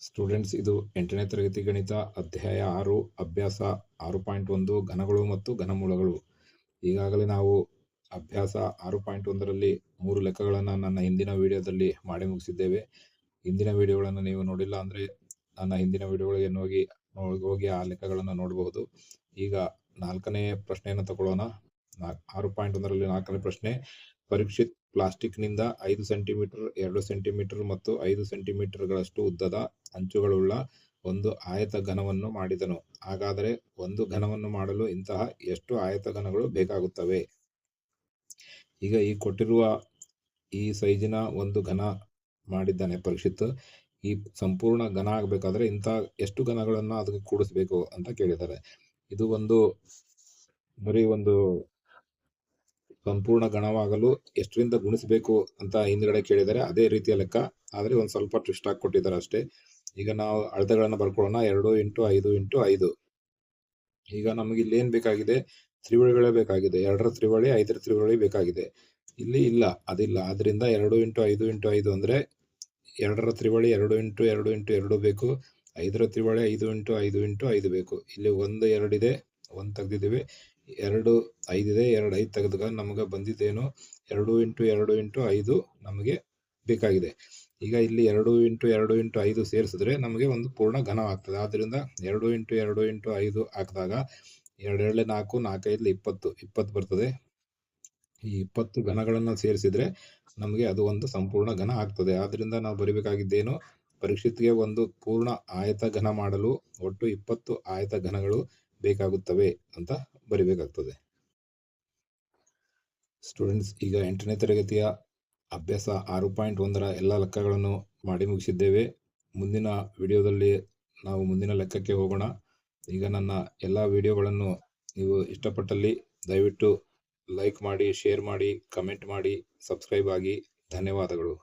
Students, ಇದು 8ನೇ ತರಗತಿ ಗಣಿತ ಅಧ್ಯಾಯ 6 ಅಭ್ಯಾಸ 6.1 ಘನಗಳು ಮತ್ತು ಘನಮೂಲಗಳು. ಈಗಾಗಲೇ ನಾವು ಅಭ್ಯಾಸ 6.1ರಲ್ಲಿ 3 ಲೆಕ್ಕಗಳನ್ನು ನನ್ನ ಹಿಂದಿನ ವಿಡಿಯೋದಲ್ಲಿ ಮಾಡಿ ಮುಗಿಸಿದ್ದೇವೆ. ಹಿಂದಿನ ವಿಡಿಯೋಗಳನ್ನು ನೀವು ನೋಡಿಲ್ಲ ಅಂದರೆ ನನ್ನ ಹಿಂದಿನ ವಿಡಿಯೋಗಳಿಗೆ ಹೋಗಿ ಆ ಲೆಕ್ಕಗಳನ್ನು ನೋಡಬಹುದು. ಈಗ 4ನೇ ಪ್ರಶ್ನೆಯನ್ನು ತಗೊಳ್ಳೋಣ. 6.1ರಲ್ಲಿ 4ನೇ ಪ್ರಶ್ನೆ. ಪರೀಕ್ಷಿತ್ ಪ್ಲಾಸ್ಟಿಕ್ನಿಂದ 5 ಸೆಂಟಿಮೀಟರ್, 2 ಸೆಂಟಿಮೀಟರ್ ಮತ್ತು 5 ಸೆಂಟಿಮೀಟರ್ಗಳಷ್ಟು ಉದ್ದದ ಅಂಚುಗಳುಳ್ಳ ಒಂದು ಆಯತ ಘನವನ್ನು ಮಾಡಿದನು. ಹಾಗಾದರೆ ಒಂದು ಘನವನ್ನು ಮಾಡಲು ಇಂತಹ ಎಷ್ಟು ಆಯತ ಘನಗಳು ಬೇಕಾಗುತ್ತವೆ? ಈಗ ಈ ಕೊಟ್ಟಿರುವ ಈ ಸೈಜಿನ ಒಂದು ಘನ ಮಾಡಿದ್ದಾನೆ ಪರೀಕ್ಷಿತ್. ಈ ಸಂಪೂರ್ಣ ಘನ ಆಗಬೇಕಾದ್ರೆ ಇಂತಹ ಎಷ್ಟು ಘನಗಳನ್ನು ಅದಕ್ಕೆ ಕೂಡಿಸ್ಬೇಕು ಅಂತ ಕೇಳಿದ್ದಾರೆ. ಇದು ಬರೀ ಒಂದು ಸಂಪೂರ್ಣ ಘನವಾಗಲು ಎಷ್ಟರಿಂದ ಗುಣಿಸಬೇಕು ಅಂತ ಹಿಂದ್ಗಡೆ ಕೇಳಿದರೆ ಅದೇ ರೀತಿಯ ಲೆಕ್ಕ, ಆದರೆ ಒಂದು ಸ್ವಲ್ಪ ಟ್ವಿಸ್ಟ್ ಆಗಿ ಕೊಟ್ಟಿದ್ದಾರೆ ಅಷ್ಟೇ. ಈಗ ನಾವು ಅಳತೆಗಳನ್ನು ಬರ್ಕೊಳ್ಳೋಣ. 2 × 5 × 5. ಈಗ ನಮಗೆ ಇಲ್ಲಿ ಏನ್ ಬೇಕಾಗಿದೆ? ತ್ರಿವಳಿಗಳೇ ಬೇಕಾಗಿದೆ. 2ರ ತ್ರಿವಳಿ, 5ರ ತ್ರಿವಳಿ ಬೇಕಾಗಿದೆ. ಇಲ್ಲಿ ಇಲ್ಲ, ಅದಿಲ್ಲ. ಆದ್ರಿಂದ 2 × 5 × 5 ಅಂದ್ರೆ 2ರ ತ್ರಿವಳಿ 2 × 2 × 2 ಬೇಕು. 5ರ ತ್ರಿವಳಿ 5 × 5 × 5 ಬೇಕು. ಇಲ್ಲಿ 1 2 ಇದೆ, 1 ತೆಗೆದಿದ್ದೀವಿ. 2 5 ಇದೆ, 2 5 ತೆಗೆದಾಗ ನಮಗೆ ಬಂದಿದ್ದೇನು? 2 × 2 × 5 ನಮಗೆ ಬೇಕಾಗಿದೆ. ಈಗ ಇಲ್ಲಿ 2 × 2 × 5 ಸೇರಿಸಿದ್ರೆ ನಮಗೆ ಒಂದು ಪೂರ್ಣ ಘನ ಆಗ್ತದೆ. ಆದ್ರಿಂದ 2 × 2 × 5 ಹಾಕಿದಾಗ 2 2 4, 4 5 20 20 ಬರ್ತದೆ. ಈ 20 ಘನಗಳನ್ನು ಸೇರಿಸಿದ್ರೆ ನಮಗೆ ಅದು ಒಂದು ಸಂಪೂರ್ಣ ಘನ ಆಗ್ತದೆ. ಆದ್ರಿಂದ ನಾವು ಬರಿಬೇಕಾಗಿದ್ದೇನು? ಪರೀಕ್ಷಿತ್ಗೆ ಒಂದು ಪೂರ್ಣ ಆಯತ ಘನ ಮಾಡಲು ಒಟ್ಟು 20 ಆಯತ ಘನಗಳು ಬೇಕಾಗುತ್ತವೆ ಅಂತ ಬರಿಬೇಕಾಗ್ತದೆ. ಸ್ಟೂಡೆಂಟ್ಸ್, ಈಗ 8ನೇ ತರಗತಿಯ ಅಭ್ಯಾಸ 6.1ರ ಎಲ್ಲ ಲೆಕ್ಕಗಳನ್ನು ಮಾಡಿ ಮುಗಿಸಿದ್ದೇವೆ. ಮುಂದಿನ ವಿಡಿಯೋದಲ್ಲಿ ನಾವು ಮುಂದಿನ ಲೆಕ್ಕಕ್ಕೆ ಹೋಗೋಣ. ಈಗ ನನ್ನ ಎಲ್ಲ ವಿಡಿಯೋಗಳನ್ನು ನೀವು ಇಷ್ಟಪಟ್ಟಲ್ಲಿ ದಯವಿಟ್ಟು ಲೈಕ್ ಮಾಡಿ, ಶೇರ್ ಮಾಡಿ, ಕಮೆಂಟ್ ಮಾಡಿ, ಸಬ್ಸ್ಕ್ರೈಬ್ ಆಗಿ. ಧನ್ಯವಾದಗಳು.